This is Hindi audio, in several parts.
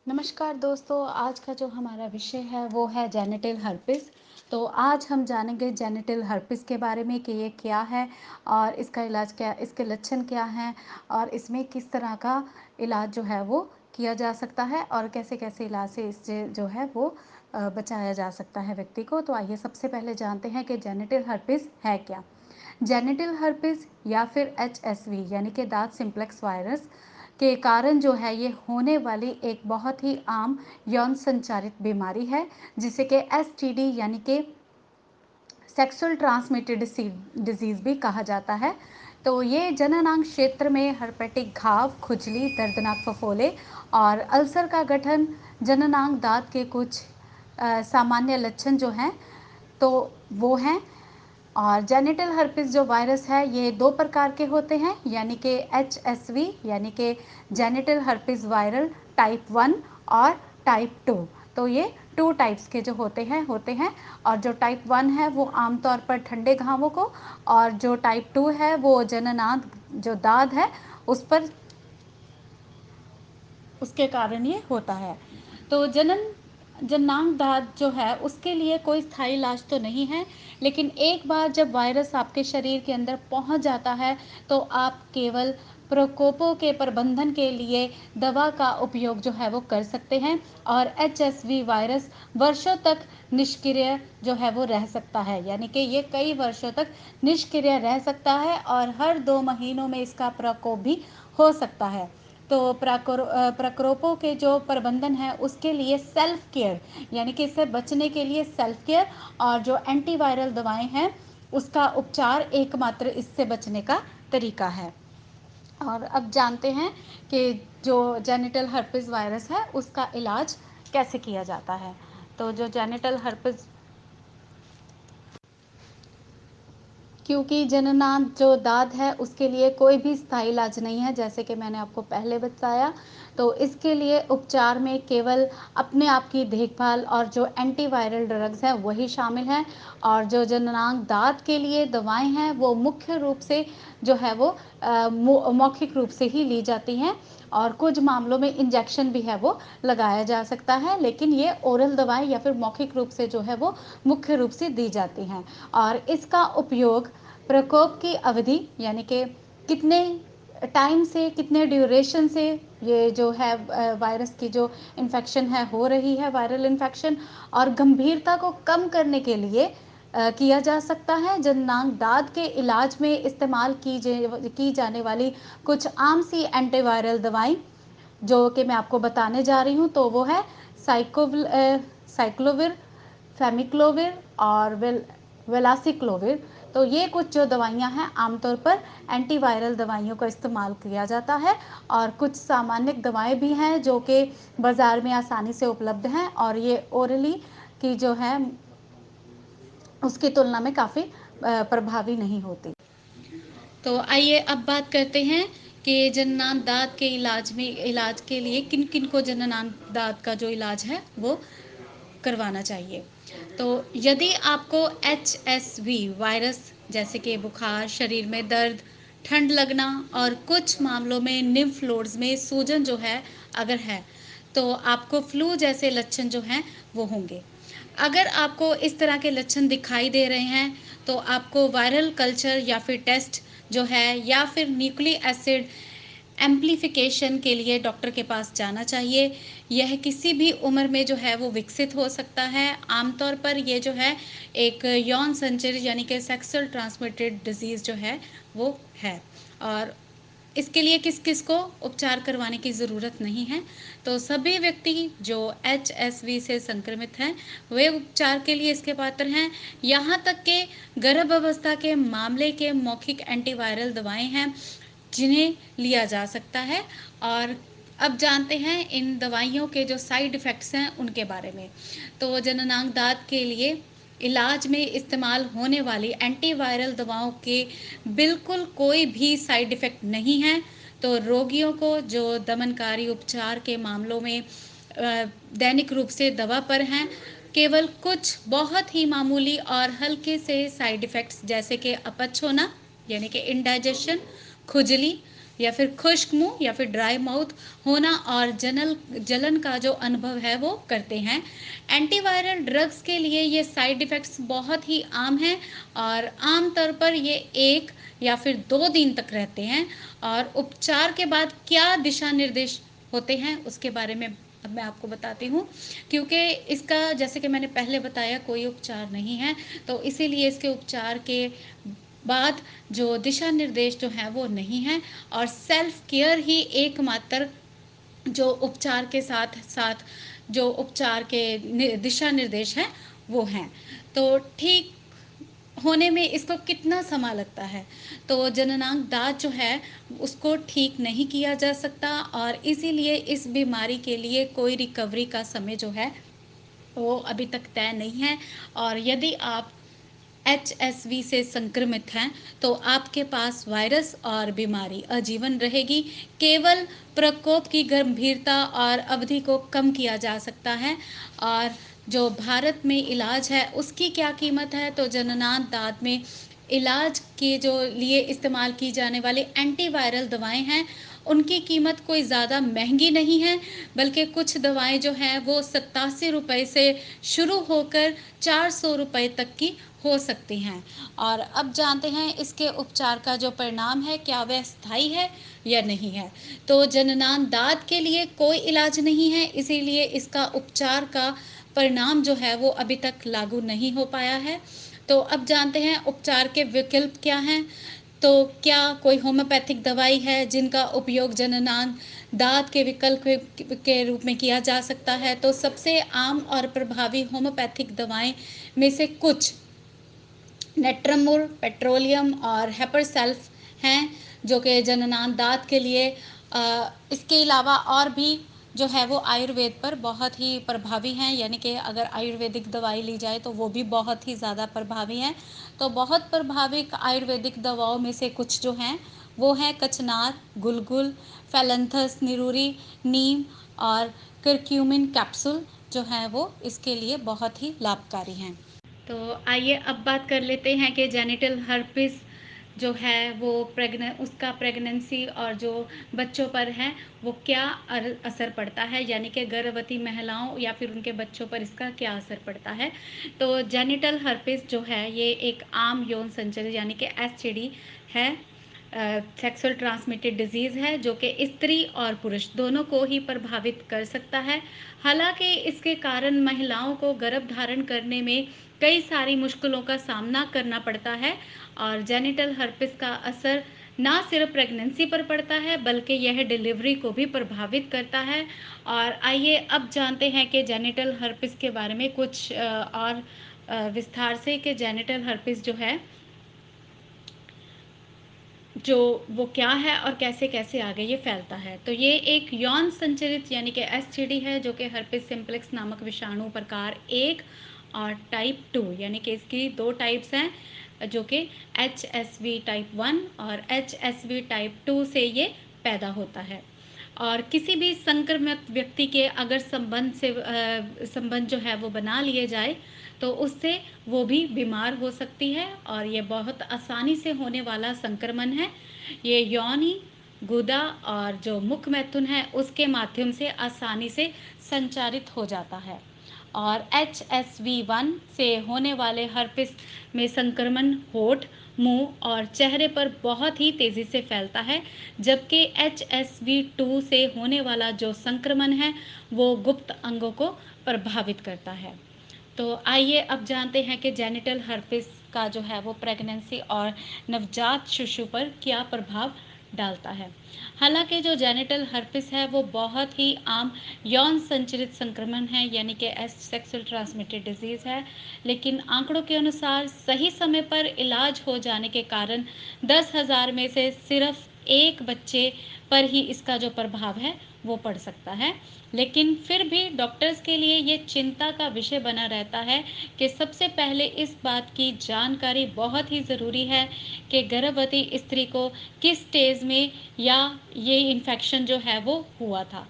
नमस्कार दोस्तों, आज का जो हमारा विषय है वो है जेनिटल हर्पिस। तो आज हम जानेंगे जेनिटल हर्पिस के बारे में कि ये क्या है और इसका इलाज क्या, इसके लक्षण क्या हैं और इसमें किस तरह का इलाज जो है वो किया जा सकता है और कैसे कैसे इलाज से इससे जो है वो बचाया जा सकता है व्यक्ति को। तो आइए सबसे पहले जानते हैं कि जेनिटल हर्पिस है क्या। जेनिटल हर्पिस या फिर HSV यानी कि दांत सिंप्लेक्स वायरस के कारण जो है ये होने वाली एक बहुत ही आम यौन संचारित बीमारी है, जिसे कि STD यानी कि सेक्सुअल ट्रांसमिटेड डिजीज़ भी कहा जाता है। तो ये जननांग क्षेत्र में हर्पेटिक घाव, खुजली, दर्दनाक फफोले और अल्सर का गठन, जननांग दांत के कुछ सामान्य लक्षण जो हैं तो वो हैं। और जेनिटल हर्पिस जो वायरस है ये दो प्रकार के होते हैं, यानी कि HSV यानी कि जेनिटल हर्पिस वायरल टाइप 1 और टाइप 2। तो ये टू टाइप्स के जो होते हैं और जो टाइप 1 है वो आमतौर पर ठंडे घावों को, और जो टाइप 2 है वो जननांग जो दाद है उस पर, उसके कारण ये होता है। तो जननांग दाद जो है उसके लिए कोई स्थायी इलाज तो नहीं है, लेकिन एक बार जब वायरस आपके शरीर के अंदर पहुंच जाता है तो आप केवल प्रकोपों के प्रबंधन के लिए दवा का उपयोग जो है वो कर सकते हैं। और HSV वायरस वर्षों तक निष्क्रिय जो है वो रह सकता है, यानी कि ये कई वर्षों तक निष्क्रिय रह सकता है और हर 2 महीनों में इसका प्रकोप भी हो सकता है। तो प्रकोपों के जो प्रबंधन है उसके लिए सेल्फ केयर, यानी कि इससे बचने के लिए सेल्फ केयर और जो एंटीवायरल दवाएं हैं उसका उपचार एकमात्र इससे बचने का तरीका है। और अब जानते हैं कि जो जेनिटल हर्पिस वायरस है उसका इलाज कैसे किया जाता है। तो जो जेनिटल हर्पिस, क्योंकि जननांग जो दाद है उसके लिए कोई भी स्थायी इलाज नहीं है, जैसे कि मैंने आपको पहले बताया। तो इसके लिए उपचार में केवल अपने आप की देखभाल और जो एंटीवायरल ड्रग्स हैं वही शामिल हैं। और जो जननांग दाद के लिए दवाएं हैं वो मुख्य रूप से जो है वो मौखिक रूप से ही ली जाती हैं, और कुछ मामलों में इंजेक्शन भी है वो लगाया जा सकता है, लेकिन ये ओरल दवाएं या फिर मौखिक रूप से जो है वो मुख्य रूप से दी जाती हैं। और इसका उपयोग प्रकोप की अवधि, यानी कि कितने टाइम से, कितने ड्यूरेशन से ये जो है वायरस की जो इन्फेक्शन है हो रही है, वायरल इन्फेक्शन, और गंभीरता को कम करने के लिए किया जा सकता है। जननांग दाद के इलाज में इस्तेमाल की जाने वाली कुछ आम सी एंटीवायरल दवाएं जो कि मैं आपको बताने जा रही हूँ तो वो है साइक्लोविर, फेमिक्लोविर और वेलासिक्लोविर। तो ये कुछ जो दवाइयाँ हैं आमतौर पर एंटीवायरल दवाइयों का इस्तेमाल किया जाता है, और कुछ सामान्य दवाएं भी हैं जो कि बाज़ार में आसानी से उपलब्ध हैं और ये ओरली की जो है उसकी तुलना में काफ़ी प्रभावी नहीं होती। तो आइए अब बात करते हैं कि जननांग दाद के इलाज के लिए किन किन को जननांग दाद का जो इलाज है वो करवाना चाहिए। तो यदि आपको HSV वायरस जैसे कि बुखार, शरीर में दर्द, ठंड लगना और कुछ मामलों में निम्फ नोड्स में सूजन जो है अगर है, तो आपको फ्लू जैसे लक्षण जो हैं वो होंगे। अगर आपको इस तरह के लक्षण दिखाई दे रहे हैं तो आपको वायरल कल्चर या फिर टेस्ट जो है या फिर न्यूक्लिक एसिड एम्प्लीफिकेशन के लिए डॉक्टर के पास जाना चाहिए। यह किसी भी उम्र में जो है वो विकसित हो सकता है। आमतौर पर ये जो है एक यौन संचारित यानी कि सेक्सुअल ट्रांसमिटेड डिजीज़ जो है वो है, और इसके लिए किस किस को उपचार करवाने की ज़रूरत नहीं है। तो सभी व्यक्ति जो HSV से संक्रमित हैं वे उपचार के लिए इसके पात्र हैं। यहाँ तक कि गर्भ अवस्था के मामले के मौखिक एंटीवायरल दवाएं हैं जिन्हें लिया जा सकता है। और अब जानते हैं इन दवाइयों के जो साइड इफ़ेक्ट्स हैं उनके बारे में। तो जननांग दाद के लिए इलाज में इस्तेमाल होने वाली एंटीवायरल दवाओं के बिल्कुल कोई भी साइड इफ़ेक्ट नहीं है। तो रोगियों को जो दमनकारी उपचार के मामलों में दैनिक रूप से दवा पर हैं, केवल कुछ बहुत ही मामूली और हल्के से साइड इफ़ेक्ट्स जैसे कि अपच होना यानी कि इंडाइजेशन, खुजली, या फिर खुश्क मुंह या फिर ड्राई माउथ होना और जलन का जो अनुभव है वो करते हैं। एंटीवायरल ड्रग्स के लिए ये साइड इफ़ेक्ट्स बहुत ही आम हैं और आमतौर पर ये 1 या फिर 2 दिन तक रहते हैं। और उपचार के बाद क्या दिशा निर्देश होते हैं उसके बारे में अब मैं आपको बताती हूँ, क्योंकि इसका जैसे कि मैंने पहले बताया कोई उपचार नहीं है, तो इसीलिए इसके उपचार के बाद जो दिशा निर्देश जो हैं वो नहीं हैं और सेल्फ केयर ही एकमात्र जो उपचार के साथ साथ जो उपचार के दिशा निर्देश हैं वो हैं। तो ठीक होने में इसको कितना समय लगता है, तो जननांग दाद जो है उसको ठीक नहीं किया जा सकता और इसीलिए इस बीमारी के लिए कोई रिकवरी का समय जो है वो अभी तक तय नहीं है। और यदि आप HSV से संक्रमित हैं तो आपके पास वायरस और बीमारी आजीवन रहेगी। केवल प्रकोप की गंभीरता और अवधि को कम किया जा सकता है। और जो भारत में इलाज है उसकी क्या कीमत है, तो जननांग दाद में इलाज के जो लिए इस्तेमाल की जाने वाली एंटीवायरल दवाएं हैं उनकी कीमत कोई ज़्यादा महंगी नहीं है, बल्कि कुछ दवाएं जो हैं वो 87 रुपये से शुरू होकर 400 रुपये तक की हो सकती हैं। और अब जानते हैं इसके उपचार का जो परिणाम है क्या वह स्थायी है या नहीं है। तो जननांग दाद के लिए कोई इलाज नहीं है, इसीलिए इसका उपचार का परिणाम जो है वो अभी तक लागू नहीं हो पाया है। तो अब जानते हैं उपचार के विकल्प क्या हैं। तो क्या कोई होम्योपैथिक दवाई है जिनका उपयोग जननांग दाद के विकल्प के रूप में किया जा सकता है, तो सबसे आम और प्रभावी होम्योपैथिक दवाएं में से कुछ नेट्रमुर, पेट्रोलियम और हेपरसेल्फ हैं जो कि जननांग दाद के लिए इसके अलावा और भी जो है वो आयुर्वेद पर बहुत ही प्रभावी हैं, यानी कि अगर आयुर्वेदिक दवाई ली जाए तो वो भी बहुत ही ज़्यादा प्रभावी हैं। तो बहुत प्रभावी आयुर्वेदिक दवाओं में से कुछ जो हैं वो हैं कचनार, गुलगुल, फेलेंथस निरूरी, नीम और करक्यूमिन कैप्सूल जो हैं वो इसके लिए बहुत ही लाभकारी हैं। तो आइए अब बात कर लेते हैं कि जेनिटल हर्पिस जो है वो उसका प्रेगनेंसी और जो बच्चों पर है वो क्या असर पड़ता है, यानी कि गर्भवती महिलाओं या फिर उनके बच्चों पर इसका क्या असर पड़ता है। तो जेनिटल हर्पिस जो है ये एक आम यौन संचरण यानी कि STD है, सेक्सुअल ट्रांसमिटेड डिजीज़ है जो कि स्त्री और पुरुष दोनों को ही प्रभावित कर सकता है। हालांकि इसके कारण महिलाओं को गर्भ धारण करने में कई सारी मुश्किलों का सामना करना पड़ता है और जेनिटल हर्पिस का असर ना सिर्फ प्रेगनेंसी पर पड़ता है बल्कि यह डिलीवरी को भी प्रभावित करता है। और आइए अब जानते हैं कि जेनिटल हर्पिस के बारे में कुछ और विस्तार से कि जेनिटल हर्पिस जो है जो वो क्या है और कैसे कैसे आगे ये फैलता है। तो ये एक यौन संचरित यानी कि STD है जो कि हर्पिस सिम्प्लेक्स नामक विषाणु प्रकार 1 और टाइप 2 यानी कि इसकी 2 टाइप्स हैं जो कि HSV टाइप 1 और HSV टाइप 2 से ये पैदा होता है। और किसी भी संक्रमित व्यक्ति के अगर संबंध जो है वो बना लिए जाए तो उससे वो भी बीमार हो सकती है और ये बहुत आसानी से होने वाला संक्रमण है। ये योनि, गुदा और जो मुख मैथुन है उसके माध्यम से आसानी से संचारित हो जाता है। और HSV1 से होने वाले हर्पिस में संक्रमण होठ, मुंह और चेहरे पर बहुत ही तेज़ी से फैलता है, जबकि HSV2 से होने वाला जो संक्रमण है वो गुप्त अंगों को प्रभावित करता है। तो आइए अब जानते हैं कि जेनिटल हर्पिस का जो है वो प्रेगनेंसी और नवजात शिशु पर क्या प्रभाव डालता है। हालांकि जो जेनिटल हर्पिस है वो बहुत ही आम यौन संचरित संक्रमण है यानी कि सेक्सुअल ट्रांसमिटेड डिजीज़ है, लेकिन आंकड़ों के अनुसार सही समय पर इलाज हो जाने के कारण 10,000 में से सिर्फ एक बच्चे पर ही इसका जो प्रभाव है वो पड़ सकता है। लेकिन फिर भी डॉक्टर्स के लिए ये चिंता का विषय बना रहता है कि सबसे पहले इस बात की जानकारी बहुत ही ज़रूरी है कि गर्भवती स्त्री को किस स्टेज में या ये इन्फेक्शन जो है वो हुआ था।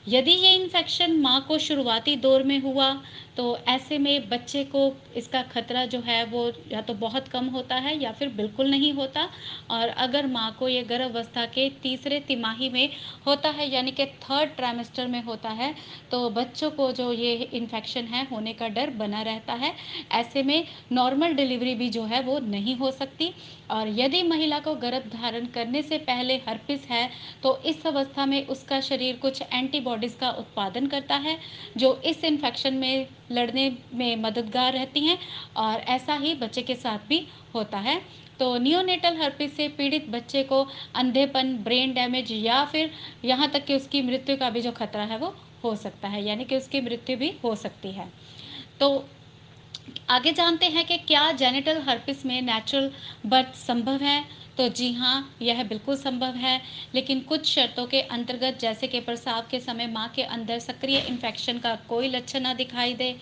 यदि ये इन्फेक्शन माँ को शुरुआती दौर में हुआ, तो ऐसे में बच्चे को इसका खतरा जो है वो या तो बहुत कम होता है या फिर बिल्कुल नहीं होता। और अगर माँ को ये गर्भावस्था के तीसरे तिमाही में होता है, यानी कि थर्ड ट्राइमेस्टर में होता है, तो बच्चों को जो ये इन्फेक्शन है होने का डर बना रहता है। ऐसे में नॉर्मल डिलीवरी भी जो है वो नहीं हो सकती। और यदि महिला को गर्भ धारण करने से पहले हर्पिस है, तो इस अवस्था में उसका शरीर कुछ एंटीबॉडीज़ का उत्पादन करता है, जो इस इन्फेक्शन में लड़ने में मददगार रहती हैं। और ऐसा ही बच्चे के साथ भी होता है। तो नियोनेटल हर्पिस से पीड़ित बच्चे को अंधेपन, ब्रेन डैमेज या फिर यहाँ तक कि उसकी मृत्यु का भी जो खतरा है वो हो सकता है, यानी कि उसकी मृत्यु भी हो सकती है। तो आगे जानते हैं कि क्या जेनिटल हर्पिस में नेचुरल बर्थ संभव है। तो जी हाँ, यह बिल्कुल संभव है, लेकिन कुछ शर्तों के अंतर्गत, जैसे कि प्रसव के समय माँ के अंदर सक्रिय इन्फेक्शन का कोई लक्षण ना दिखाई दे।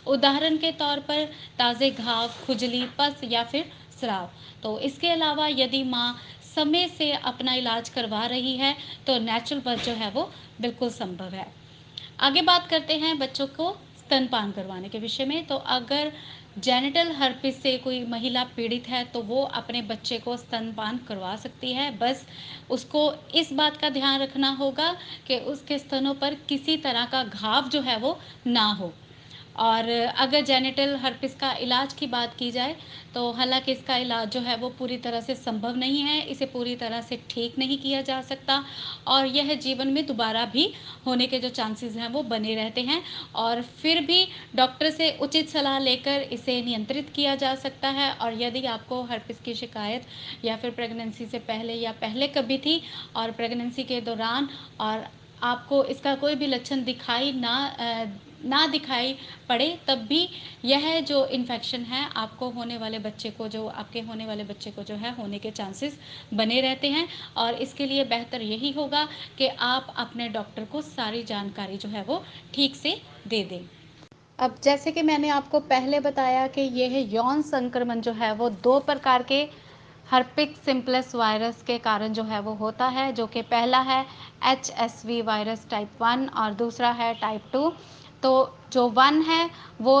उदाहरण के तौर पर ताज़े घाव, खुजली, पस या फिर स्राव। तो इसके अलावा यदि माँ समय से अपना इलाज करवा रही है, तो नेचुरल बर्थ जो है वो बिल्कुल संभव है। आगे बात करते हैं बच्चों को स्तनपान करवाने के विषय में। तो अगर जेनिटल हर्पिस से कोई महिला पीड़ित है, तो वो अपने बच्चे को स्तनपान करवा सकती है। बस उसको इस बात का ध्यान रखना होगा कि उसके स्तनों पर किसी तरह का घाव जो है वो ना हो। और अगर जेनिटल हर्पिस का इलाज की बात की जाए, तो हालांकि इसका इलाज जो है वो पूरी तरह से संभव नहीं है, इसे पूरी तरह से ठीक नहीं किया जा सकता, और यह जीवन में दोबारा भी होने के जो चांसेस हैं वो बने रहते हैं। और फिर भी डॉक्टर से उचित सलाह लेकर इसे नियंत्रित किया जा सकता है। और यदि आपको हर्पिस की शिकायत या फिर प्रेगनेंसी से पहले या पहले कभी थी और प्रेगनेंसी के दौरान, और आपको इसका कोई भी लक्षण ना दिखाई पड़े, तब भी यह जो इन्फेक्शन है आपको होने वाले बच्चे को जो आपके होने वाले बच्चे को जो है होने के चांसेस बने रहते हैं। और इसके लिए बेहतर यही होगा कि आप अपने डॉक्टर को सारी जानकारी जो है वो ठीक से दे दें। अब जैसे कि मैंने आपको पहले बताया कि यह यौन संक्रमण जो है वो दो प्रकार के हर्पिक सिम्पलेक्स वायरस के कारण जो है वो होता है, जो कि पहला है HSV वायरस टाइप 1 और दूसरा है टाइप 2। तो जो 1 है वो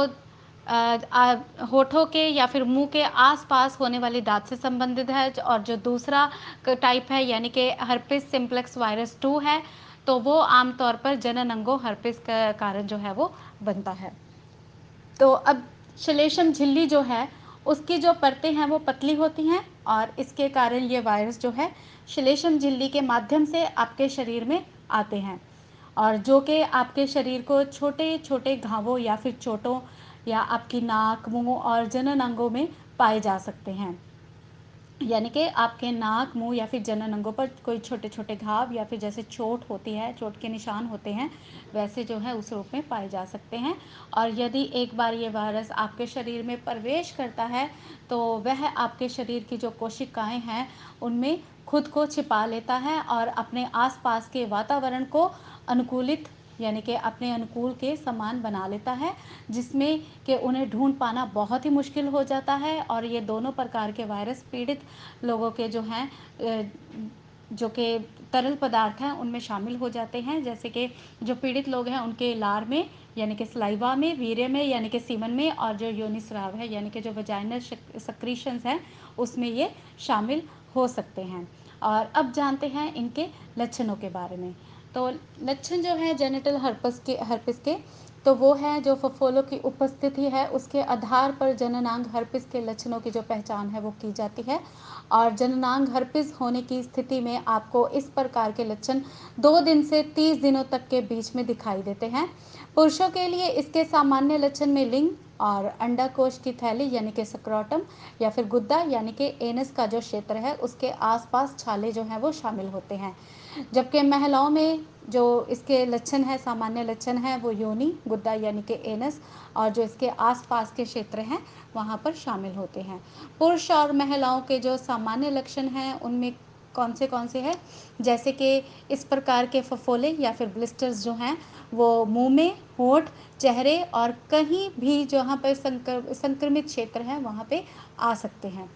होठों के या फिर मुंह के आसपास होने वाली दाद से संबंधित है, और जो दूसरा टाइप है यानी कि हर्पिस सिम्प्लेक्स वायरस 2 है, तो वो आमतौर पर जनन अंगों हर्पिस का कारण जो है वो बनता है। तो अब श्लेष्म झिल्ली जो है उसकी जो परतें हैं वो पतली होती हैं, और इसके कारण ये वायरस जो है श्लेष्म झिल्ली के माध्यम से आपके शरीर में आते हैं, और जो कि आपके शरीर को छोटे छोटे घावों या फिर चोटों या आपकी नाक, मुंह और जनन अंगों में पाए जा सकते हैं। यानी कि आपके नाक, मुंह या फिर जनन अंगों पर कोई छोटे छोटे घाव या फिर जैसे चोट होती है, चोट के निशान होते हैं, वैसे जो है उस रूप में पाए जा सकते हैं। और यदि एक बार ये वायरस आपके शरीर में प्रवेश करता है, तो वह आपके शरीर की जो कोशिकाएं हैं उनमें खुद को छिपा लेता है और अपने आसपास के वातावरण को अनुकूलित, यानी कि अपने अनुकूल के समान बना लेता है, जिसमें कि उन्हें ढूंढ पाना बहुत ही मुश्किल हो जाता है। और ये दोनों प्रकार के वायरस पीड़ित लोगों के जो हैं जो कि तरल पदार्थ हैं उनमें शामिल हो जाते हैं, जैसे कि जो पीड़ित लोग हैं उनके लार में यानी कि सलाइवा में, वीर्य में यानी कि सीमन में, और जो योनि स्राव है यानी कि जो वजाइनल सक्रीशंस हैं उसमें ये शामिल हो सकते हैं। और अब जानते हैं इनके लक्षणों के बारे में। तो लक्षण जो है जेनिटल हर्पिस के, तो वो है जो फफोलों की उपस्थिति है उसके आधार पर जननांग हर्पिस के लक्षणों की जो पहचान है वो की जाती है। और जननांग हर्पिस होने की स्थिति में आपको इस प्रकार के लक्षण 2 दिन से 30 दिनों तक के बीच में दिखाई देते हैं। पुरुषों के लिए इसके सामान्य लक्षण में लिंग और अंडाकोश की थैली यानी कि स्क्रोटम या फिर गुद्दा यानी कि एनस का जो क्षेत्र है उसके आसपास छाले जो हैं वो शामिल होते हैं। जबकि महिलाओं में जो इसके लक्षण है, सामान्य लक्षण है, वो योनि, गुद्दा यानी कि एनस और जो इसके आसपास के क्षेत्र हैं वहाँ पर शामिल होते हैं। पुरुष और महिलाओं के जो सामान्य लक्षण हैं उनमें कौन से हैं, जैसे कि इस प्रकार के फफोले या फिर ब्लिस्टर्स जो हैं वो मुंह में, होंठ, चेहरे और कहीं भी जहाँ पर संक्रमित क्षेत्र है वहाँ पे आ सकते हैं।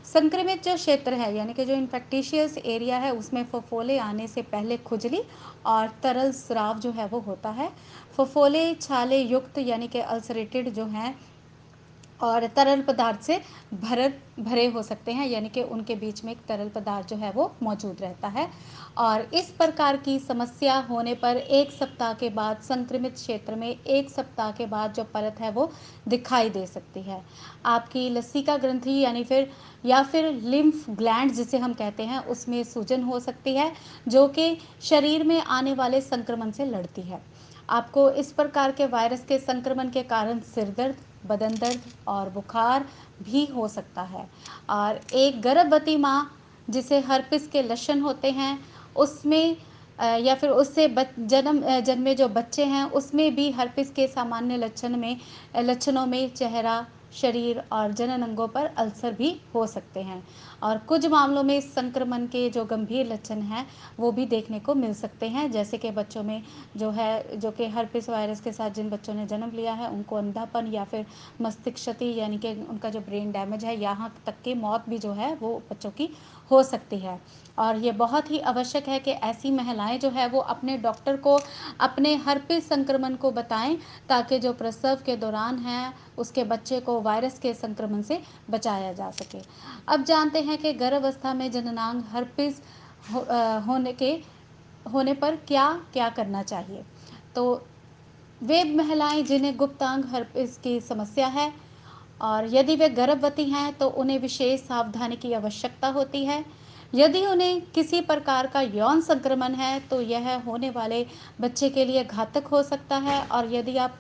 संक्रमित जो क्षेत्र है यानी कि जो इन्फेक्टिशियस एरिया है उसमें फफोले आने से पहले खुजली और तरल स्राव जो है वो होता है। फफोले छाले युक्त यानी कि अल्सरेटेड जो हैं और तरल पदार्थ से भरे हो सकते हैं, यानी कि उनके बीच में एक तरल पदार्थ जो है वो मौजूद रहता है। और इस प्रकार की समस्या होने पर 1 सप्ताह के बाद संक्रमित क्षेत्र में 1 सप्ताह के बाद जो परत है वो दिखाई दे सकती है। आपकी लसिका ग्रंथि यानी फिर या फिर लिम्फ ग्लैंड जिसे हम कहते हैं उसमें सूजन हो सकती है, जो कि शरीर में आने वाले संक्रमण से लड़ती है। आपको इस प्रकार के वायरस के संक्रमण के कारण सिर दर्द, बदन दर्द और बुखार भी हो सकता है। और एक गर्भवती माँ जिसे हर्पिस के लक्षण होते हैं उसमें या फिर उससे जन्मे जो बच्चे हैं उसमें भी हर्पिस के सामान्य लक्षणों में चेहरा, शरीर और जनन अंगों पर अल्सर भी हो सकते हैं। और कुछ मामलों में संक्रमण के जो गंभीर लक्षण हैं वो भी देखने को मिल सकते हैं, जैसे कि बच्चों में जो कि हर्पिस वायरस के साथ जिन बच्चों ने जन्म लिया है उनको अंधापन या फिर मस्तिष्क क्षति यानी कि उनका जो ब्रेन डैमेज है, यहाँ तक कि मौत भी जो है वो बच्चों की हो सकती है। और ये बहुत ही आवश्यक है कि ऐसी महिलाएं जो है वो अपने डॉक्टर को अपने हर्पिस संक्रमण को बताएं, ताकि जो प्रसव के दौरान है उसके बच्चे को वायरस के संक्रमण से बचाया जा सके। अब जानते हैं कि गर्भावस्था में जननांग हर्पिस होने पर क्या क्या करना चाहिए। तो वे महिलाएं जिन्हें गुप्तांग हर्पिस की समस्या है और यदि वे गर्भवती हैं तो उन्हें विशेष सावधानी की आवश्यकता होती है। यदि उन्हें किसी प्रकार का यौन संक्रमण है तो यह होने वाले बच्चे के लिए घातक हो सकता है। और यदि आप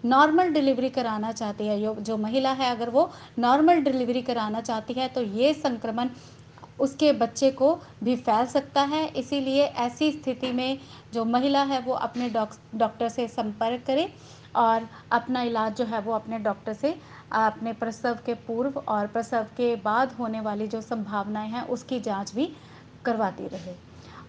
नॉर्मल डिलीवरी कराना चाहती है, जो महिला है अगर वो नॉर्मल डिलीवरी कराना चाहती है तो ये संक्रमण उसके बच्चे को भी फैल सकता है। इसीलिए ऐसी स्थिति में जो महिला है वो अपने डॉक्टर से संपर्क करे और अपना इलाज जो है वो अपने डॉक्टर से अपने प्रसव के पूर्व और प्रसव के बाद होने वाली जो संभावनाएं हैं उसकी जांच भी करवाती रहे।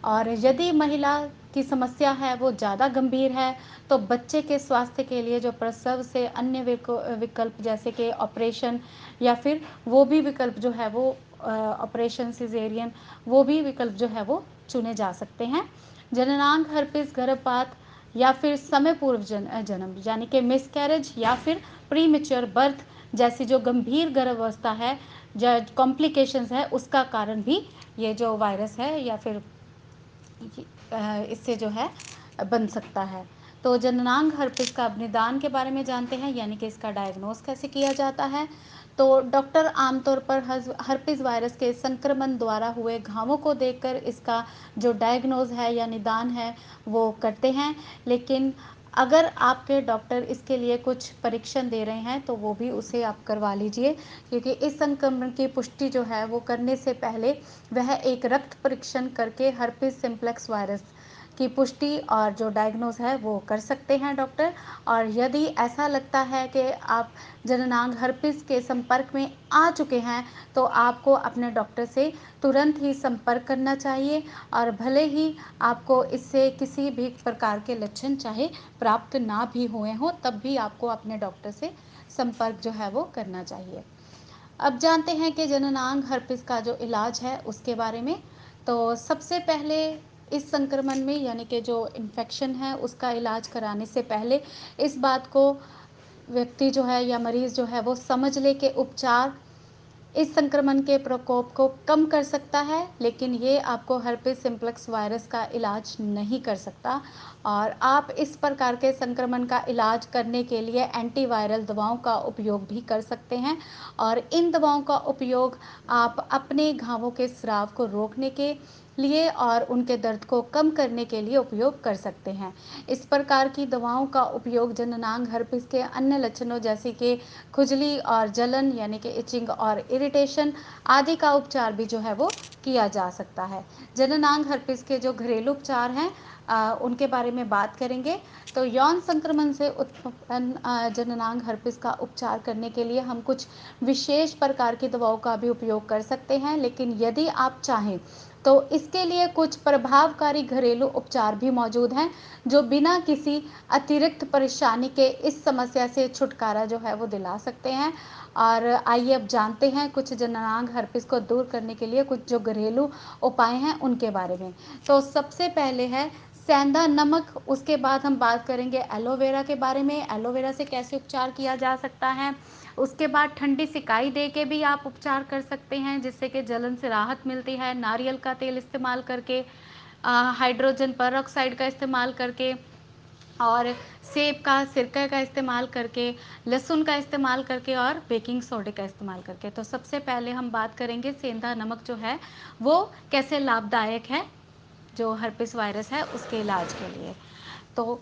और यदि महिला की समस्या है वो ज़्यादा गंभीर है तो बच्चे के स्वास्थ्य के लिए जो प्रसव से अन्य विकल्प जैसे कि ऑपरेशन या फिर वो भी विकल्प जो है वो ऑपरेशन सिजेरियन, वो भी विकल्प जो है वो चुने जा सकते हैं। जननांग हर्पिस गर्भपात या फिर समय पूर्व जन्म यानी कि मिसकैरेज या फिर प्री मेच्योर बर्थ जैसी जो गंभीर गर्भावस्था है, जो कॉम्प्लिकेशंस है, उसका कारण भी ये जो वायरस है या फिर इससे जो है बन सकता है। तो जननांग हर्पिस का निदान के बारे में जानते हैं, यानी कि इसका डायग्नोस कैसे किया जाता है। तो डॉक्टर आमतौर पर हर्पिस वायरस के संक्रमण द्वारा हुए घावों को देखकर इसका जो डायग्नोज है या निदान है वो करते हैं। लेकिन अगर आपके डॉक्टर इसके लिए कुछ परीक्षण दे रहे हैं तो वो भी उसे आप करवा लीजिए, क्योंकि इस संक्रमण की पुष्टि जो है वो करने से पहले वह एक रक्त परीक्षण करके हर्पिस सिम्प्लेक्स वायरस की पुष्टि और जो डायग्नोज है वो कर सकते हैं डॉक्टर। और यदि ऐसा लगता है कि आप जननांग हर्पिस के संपर्क में आ चुके हैं तो आपको अपने डॉक्टर से तुरंत ही संपर्क करना चाहिए। और भले ही आपको इससे किसी भी प्रकार के लक्षण चाहे प्राप्त ना भी हुए हों तब भी आपको अपने डॉक्टर से संपर्क जो है वो करना चाहिए। अब जानते हैं कि जननांग हर्पिस का जो इलाज है उसके बारे में। तो सबसे पहले इस संक्रमण में यानी कि जो इन्फेक्शन है उसका इलाज कराने से पहले इस बात को व्यक्ति जो है या मरीज़ जो है वो समझ ले कि उपचार इस संक्रमण के प्रकोप को कम कर सकता है, लेकिन ये आपको हर्पिस सिम्प्लेक्स वायरस का इलाज नहीं कर सकता। और आप इस प्रकार के संक्रमण का इलाज करने के लिए एंटीवायरल दवाओं का उपयोग भी कर सकते हैं। और इन दवाओं का उपयोग आप अपने घावों के स्राव को रोकने के लिए और उनके दर्द को कम करने के लिए उपयोग कर सकते हैं। इस प्रकार की दवाओं का उपयोग जननांग हर्पिस के अन्य लक्षणों जैसे कि खुजली और जलन यानी कि इचिंग और इरिटेशन आदि का उपचार भी जो है वो किया जा सकता है। जननांग हर्पिस के जो घरेलू उपचार हैं उनके बारे में बात करेंगे। तो यौन संक्रमण से उत्पन्न जननांग हर्पिस का उपचार करने के लिए हम कुछ विशेष प्रकार की दवाओं का भी उपयोग कर सकते हैं, लेकिन यदि आप चाहें तो इसके लिए कुछ प्रभावकारी घरेलू उपचार भी मौजूद हैं, जो बिना किसी अतिरिक्त परेशानी के इस समस्या से छुटकारा जो है वो दिला सकते हैं। और आइए अब जानते हैं कुछ जननांग हर्पिस को दूर करने के लिए कुछ जो घरेलू उपाय हैं उनके बारे में। तो सबसे पहले है सेंधा नमक, उसके बाद हम बात करेंगे एलोवेरा के बारे में, एलोवेरा से कैसे उपचार किया जा सकता है। उसके बाद ठंडी सिकाई दे के भी आप उपचार कर सकते हैं, जिससे कि जलन से राहत मिलती है। नारियल का तेल इस्तेमाल करके, हाइड्रोजन परऑक्साइड का इस्तेमाल करके, और सेब का सिरका का इस्तेमाल करके, लहसुन का इस्तेमाल करके और बेकिंग सोडे का इस्तेमाल करके। तो सबसे पहले हम बात करेंगे सेंधा नमक जो है वो कैसे लाभदायक है जो हर्पिस वायरस है उसके इलाज के लिए। तो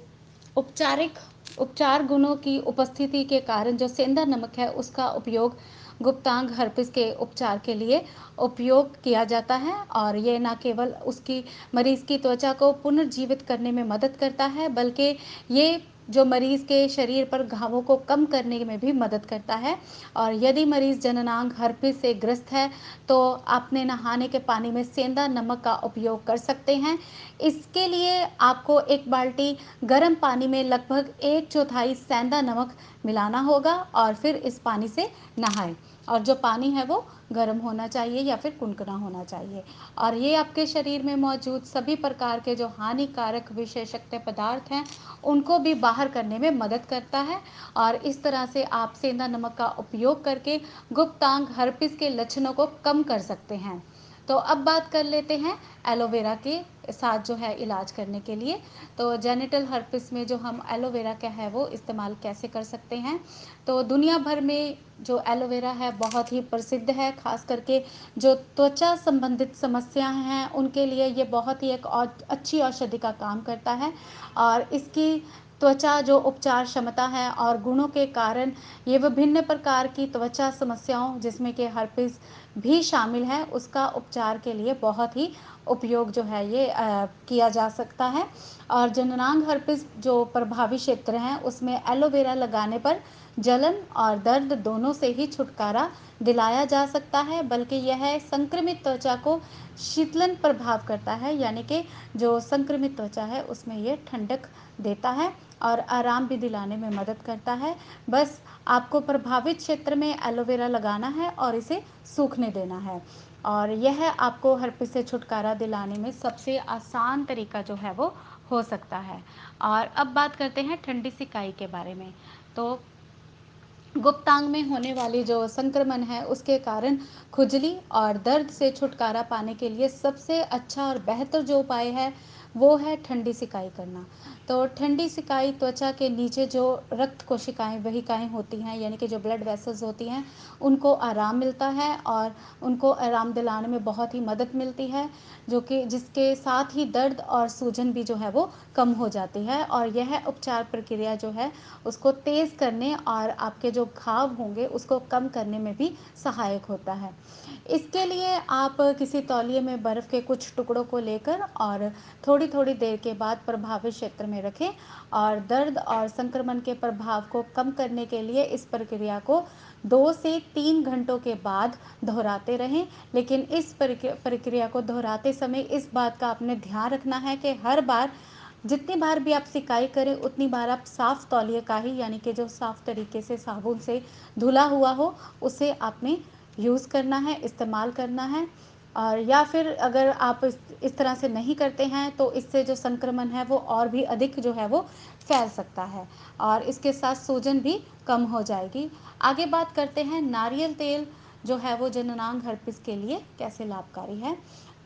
उपचारिक उपचार गुणों की उपस्थिति के कारण जो सेंधा नमक है उसका उपयोग गुप्तांग हर्पिस के उपचार के लिए उपयोग किया जाता है, और ये न केवल उसकी मरीज़ की त्वचा को पुनर्जीवित करने में मदद करता है, बल्कि ये जो मरीज़ के शरीर पर घावों को कम करने में भी मदद करता है। और यदि मरीज़ जननांग हर्पिस से ग्रस्त है तो अपने नहाने के पानी में सेंधा नमक का उपयोग कर सकते हैं। इसके लिए आपको एक बाल्टी गर्म पानी में लगभग 1/4 सेंधा नमक मिलाना होगा और फिर इस पानी से नहाएं, और जो पानी है वो गर्म होना चाहिए या फिर कुनकुना होना चाहिए। और ये आपके शरीर में मौजूद सभी प्रकार के जो हानिकारक विषैले पदार्थ हैं उनको भी बाहर करने में मदद करता है, और इस तरह से आप सेंधा नमक का उपयोग करके गुप्तांग हर्पिस के लक्षणों को कम कर सकते हैं। तो अब बात कर लेते हैं एलोवेरा के साथ जो है इलाज करने के लिए। तो जेनिटल हर्पिस में जो हम एलोवेरा का है वो इस्तेमाल कैसे कर सकते हैं। तो दुनिया भर में जो एलोवेरा है बहुत ही प्रसिद्ध है, खास करके जो त्वचा संबंधित समस्याएं हैं उनके लिए ये बहुत ही एक अच्छी औषधि का काम करता है। और इसकी त्वचा जो उपचार क्षमता है और गुणों के कारण ये विभिन्न प्रकार की त्वचा समस्याओं जिसमें कि हर्पिस भी शामिल है उसका उपचार के लिए बहुत ही उपयोग जो है ये किया जा सकता है। और जननांग हर्पिस जो प्रभावी क्षेत्र हैं उसमें एलोवेरा लगाने पर जलन और दर्द दोनों से ही छुटकारा दिलाया जा सकता है, बल्कि यह संक्रमित त्वचा को शीतलन प्रभाव करता है, यानी कि जो संक्रमित त्वचा है उसमें ये ठंडक देता है और आराम भी दिलाने में मदद करता है। बस आपको प्रभावित क्षेत्र में एलोवेरा लगाना है और इसे सूखने देना है, और यह आपको हर्पिस से छुटकारा दिलाने में सबसे आसान तरीका जो है वो हो सकता है। और अब बात करते हैं ठंडी सिकाई के बारे में। तो गुप्तांग में होने वाली जो संक्रमण है उसके कारण खुजली और दर्द से छुटकारा पाने के लिए सबसे अच्छा और बेहतर जो उपाय है वो है ठंडी सिकाई करना। तो ठंडी सिकाई त्वचा के नीचे जो रक्त कोशिकाएं वहिकाएं होती हैं, यानी कि जो ब्लड वेसल्स होती हैं, उनको आराम मिलता है और उनको आराम दिलाने में बहुत ही मदद मिलती है, जो कि जिसके साथ ही दर्द और सूजन भी जो है वो कम हो जाती है, और यह उपचार प्रक्रिया जो है उसको तेज़ करने और आपके जो घाव होंगे उसको कम करने में भी सहायक होता है। इसके लिए आप किसी तौलिए में बर्फ़ के कुछ टुकड़ों को लेकर और थोड़ी थोड़ी देर के बाद प्रभावित क्षेत्र में रखें, और दर्द और संक्रमण के प्रभाव को कम करने के लिए इस प्रक्रिया को 2 से 3 घंटों के बाद दोहराते रहें। लेकिन इस प्रक्रिया को दोहराते समय इस बात का आपने ध्यान रखना है कि हर बार जितनी बार भी आप सिकाई करें उतनी बार आप साफ़ तौलिए का ही, यानी कि जो साफ़ तरीके से साबुन से धुला हुआ हो उसे आपने यूज़ करना है, इस्तेमाल करना है। और या फिर अगर आप इस तरह से नहीं करते हैं तो इससे जो संक्रमण है वो और भी अधिक जो है वो फैल सकता है, और इसके साथ सूजन भी कम हो जाएगी। आगे बात करते हैं नारियल तेल जो है वो जननांग हर्पिस के लिए कैसे लाभकारी है।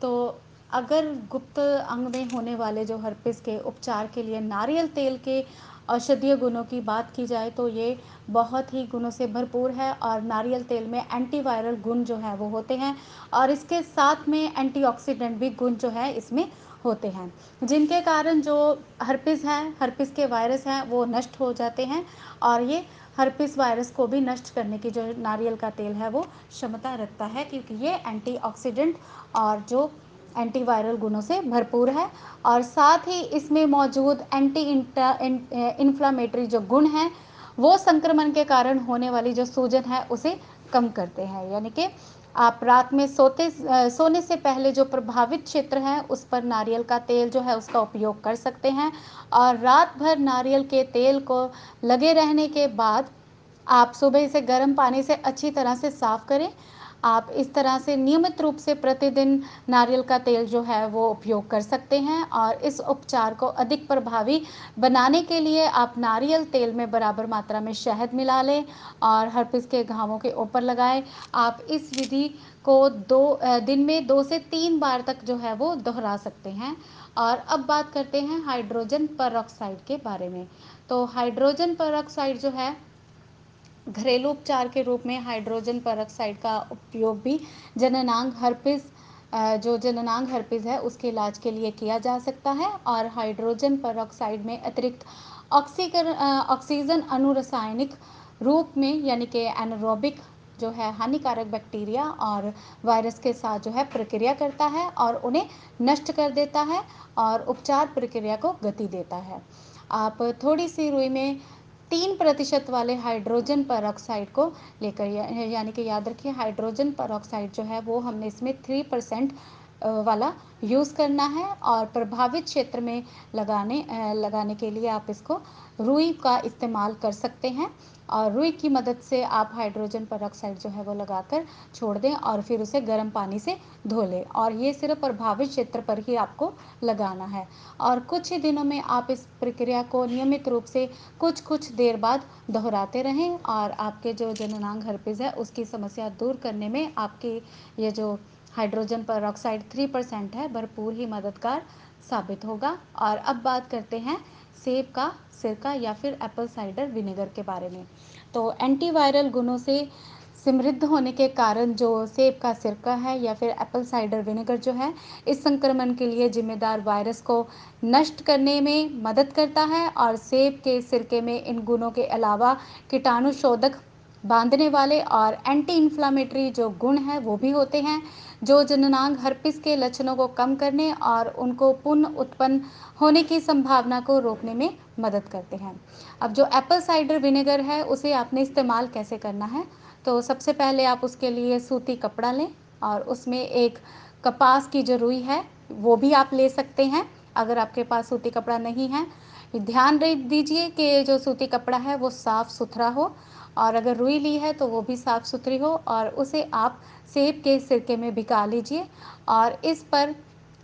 तो अगर गुप्त अंग में होने वाले जो हर्पिस के उपचार के लिए नारियल तेल के औषधीय गुणों की बात की जाए तो ये बहुत ही गुणों से भरपूर है, और नारियल तेल में एंटीवायरल गुण जो है वो होते हैं, और इसके साथ में एंटीऑक्सीडेंट भी गुण जो है इसमें होते हैं, जिनके कारण जो हर्पिस हैं, हर्पिस के वायरस हैं वो नष्ट हो जाते हैं। और ये हर्पिस वायरस को भी नष्ट करने की जो नारियल का तेल है वो क्षमता रखता है, क्योंकि ये एंटीऑक्सीडेंट और जो एंटीवायरल गुणों से भरपूर है, और साथ ही इसमें मौजूद एंटी इन्फ्लामेटरी जो गुण हैं वो संक्रमण के कारण होने वाली जो सूजन है उसे कम करते हैं, यानी कि आप रात में सोने से पहले जो प्रभावित क्षेत्र है उस पर नारियल का तेल जो है उसका उपयोग कर सकते हैं, और रात भर नारियल के तेल को लगे रहने के बाद आप सुबह इसे गर्म पानी से अच्छी तरह से साफ करें। आप इस तरह से नियमित रूप से प्रतिदिन नारियल का तेल जो है वो उपयोग कर सकते हैं, और इस उपचार को अधिक प्रभावी बनाने के लिए आप नारियल तेल में बराबर मात्रा में शहद मिला लें और हर्पिस के घावों के ऊपर लगाएं। आप इस विधि को दिन में 2 से 3 बार तक जो है वो दोहरा सकते हैं। और अब बात करते हैं हाइड्रोजन पेरोक्साइड के बारे में। तो हाइड्रोजन पेरोक्साइड जो है, घरेलू उपचार के रूप में हाइड्रोजन पेरोक्साइड का उपयोग भी जननांग हर्पिस जो जननांग हर्पिस है उसके इलाज के लिए किया जा सकता है। और हाइड्रोजन पेरोक्साइड में अतिरिक्त ऑक्सीजन अनुरासायनिक रूप में यानी कि एनारोबिक जो है हानिकारक बैक्टीरिया और वायरस के साथ जो है प्रक्रिया करता है और उन्हें नष्ट कर देता है और उपचार प्रक्रिया को गति देता है। आप थोड़ी सी रुई में 3% वाले हाइड्रोजन पेरोक्साइड को लेकर यानी कि याद रखिए हाइड्रोजन पेरोक्साइड जो है वो हमने इसमें 3% वाला यूज़ करना है, और प्रभावित क्षेत्र में लगाने के लिए आप इसको रुई का इस्तेमाल कर सकते हैं। और रुई की मदद से आप हाइड्रोजन पेरोक्साइड जो है वो लगाकर छोड़ दें और फिर उसे गर्म पानी से धो लें, और ये सिर्फ प्रभावित क्षेत्र पर ही आपको लगाना है। और कुछ ही दिनों में आप इस प्रक्रिया को नियमित रूप से कुछ कुछ देर बाद दोहराते रहें, और आपके जो जननांग हर्पिस है उसकी समस्या दूर करने में आपकी ये जो हाइड्रोजन पेरोक्साइड 3% है भरपूर ही मददगार साबित होगा। और अब बात करते हैं सेब का सिरका या फिर एप्पल साइडर विनेगर के बारे में। तो एंटीवायरल गुणों से समृद्ध होने के कारण जो सेब का सिरका है या फिर एप्पल साइडर विनेगर जो है, इस संक्रमण के लिए जिम्मेदार वायरस को नष्ट करने में मदद करता है। और सेब के सिरके में इन गुणों के अलावा कीटाणुशोधक, बांधने वाले और एंटी इन्फ्लामेटरी जो गुण हैं वो भी होते हैं, जो जननांग हर्पिस के लक्षणों को कम करने और उनको पुनः उत्पन्न होने की संभावना को रोकने में मदद करते हैं। अब जो एप्पल साइडर विनेगर है उसे आपने इस्तेमाल कैसे करना है, तो सबसे पहले आप उसके लिए सूती कपड़ा लें और उसमें एक कपास की जो रुई है वो भी आप ले सकते हैं। अगर आपके पास सूती कपड़ा नहीं है, ध्यान दीजिए कि जो सूती कपड़ा है वो साफ़ सुथरा हो, और अगर रुई ली है तो वो भी साफ़ सुथरी हो, और उसे आप सेब के सिरके में भिगा लीजिए। और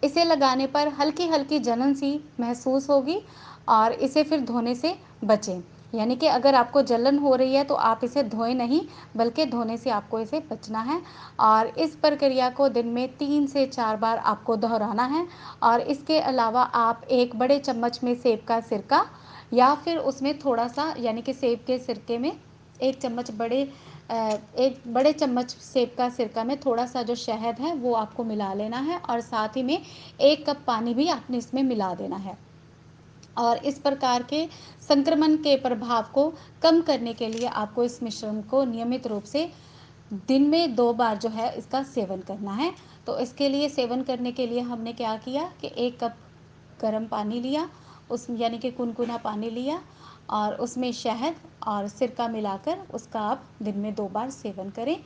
इसे लगाने पर हल्की हल्की जलन सी महसूस होगी, और इसे फिर धोने से बचें। यानी कि अगर आपको जलन हो रही है तो आप इसे धोएं नहीं, बल्कि धोने से आपको इसे बचना है। और इस प्रक्रिया को दिन में 3 से 4 बार आपको दोहराना है। और इसके अलावा आप एक बड़े चम्मच में सेब का सिरका या फिर उसमें थोड़ा सा यानी कि सेब के सिरके में एक चम्मच एक बड़े चम्मच सेब का सिरका में थोड़ा सा जो शहद है वो आपको मिला लेना है, और साथ ही में 1 कप पानी भी आपने इसमें मिला देना है। और इस प्रकार के संक्रमण के प्रभाव को कम करने के लिए आपको इस मिश्रण को नियमित रूप से दिन में 2 बार जो है इसका सेवन करना है। तो इसके लिए सेवन करने के लिए हमने क्या किया कि 1 कप गर्म पानी लिया, उस यानी कि कुनकुना पानी लिया, और उसमें शहद और सिरका मिलाकर उसका आप दिन में 2 बार सेवन करें।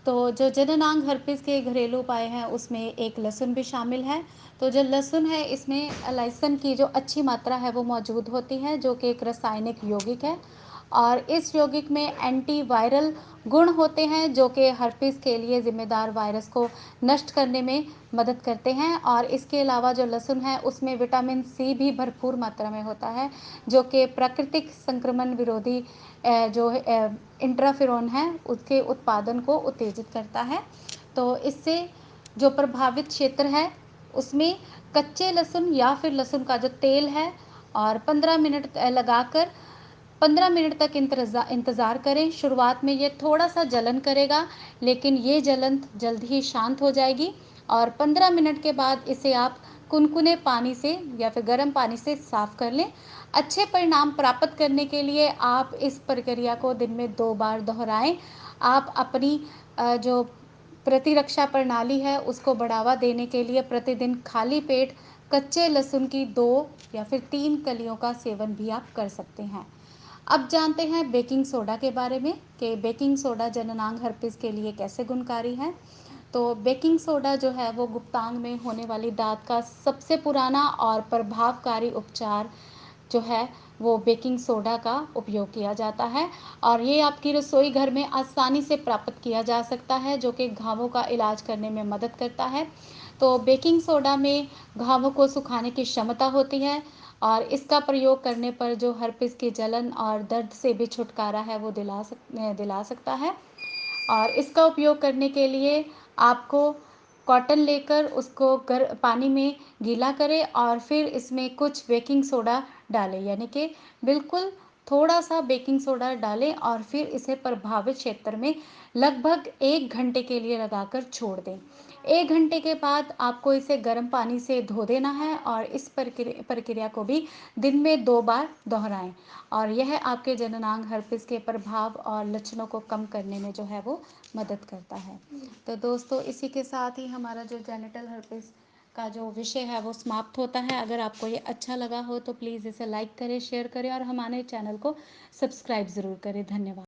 तो जो जननांग हर्पिस के घरेलू उपाय हैं उसमें एक लहसुन भी शामिल है। तो जो लहसुन है इसमें अलाइसन की जो अच्छी मात्रा है वो मौजूद होती है, जो कि एक रासायनिक यौगिक है, और इस यौगिक में एंटीवायरल गुण होते हैं जो कि हर्पिस के लिए जिम्मेदार वायरस को नष्ट करने में मदद करते हैं। और इसके अलावा जो लहसुन है उसमें विटामिन सी भी भरपूर मात्रा में होता है, जो कि प्राकृतिक संक्रमण विरोधी जो इंटरफेरोन है उसके उत्पादन को उत्तेजित करता है। तो इससे जो प्रभावित क्षेत्र है उसमें कच्चे लहसुन या फिर लहसुन का जो तेल है और 15 मिनट लगाकर 15 मिनट तक इंतज़ार करें। शुरुआत में ये थोड़ा सा जलन करेगा, लेकिन ये जलन जल्द ही शांत हो जाएगी, और 15 मिनट के बाद इसे आप कुनकुने पानी से या फिर गर्म पानी से साफ़ कर लें। अच्छे परिणाम प्राप्त करने के लिए आप इस प्रक्रिया को दिन में 2 बार दोहराएं। आप अपनी जो प्रतिरक्षा प्रणाली है उसको बढ़ावा देने के लिए प्रतिदिन खाली पेट कच्चे लहसुन की 2 या फिर 3 कलियों का सेवन भी आप कर सकते हैं। अब जानते हैं बेकिंग सोडा के बारे में कि बेकिंग सोडा जननांग हर्पिस के लिए कैसे गुणकारी है। तो बेकिंग सोडा जो है वो गुप्तांग में होने वाली दाद का सबसे पुराना और प्रभावकारी उपचार जो है वो बेकिंग सोडा का उपयोग किया जाता है और ये आपकी रसोई घर में आसानी से प्राप्त किया जा सकता है, जो कि घावों का इलाज करने में मदद करता है। तो बेकिंग सोडा में घावों को सुखाने की क्षमता होती है और इसका प्रयोग करने पर जो हर्पिस की जलन और दर्द से भी छुटकारा है वो दिला सकता है। और इसका उपयोग करने के लिए आपको कॉटन लेकर उसको पानी में गीला करें और फिर इसमें कुछ बेकिंग सोडा डालें, यानी कि बिल्कुल थोड़ा सा बेकिंग सोडा डालें और फिर इसे प्रभावित क्षेत्र में लगभग 1 घंटे के लिए लगाकर छोड़ दें। 1 घंटे के बाद आपको इसे गर्म पानी से धो देना है और इस प्रक्रिया को भी दिन में 2 बार दोहराएं और यह आपके जननांग हर्पिस के प्रभाव और लक्षणों को कम करने में जो है वो मदद करता है। तो दोस्तों इसी के साथ ही हमारा जो जेनिटल हर्पिस का जो विषय है वो समाप्त होता है। अगर आपको ये अच्छा लगा हो तो प्लीज़ इसे लाइक करें, शेयर करें और हमारे चैनल को सब्सक्राइब ज़रूर करें। धन्यवाद।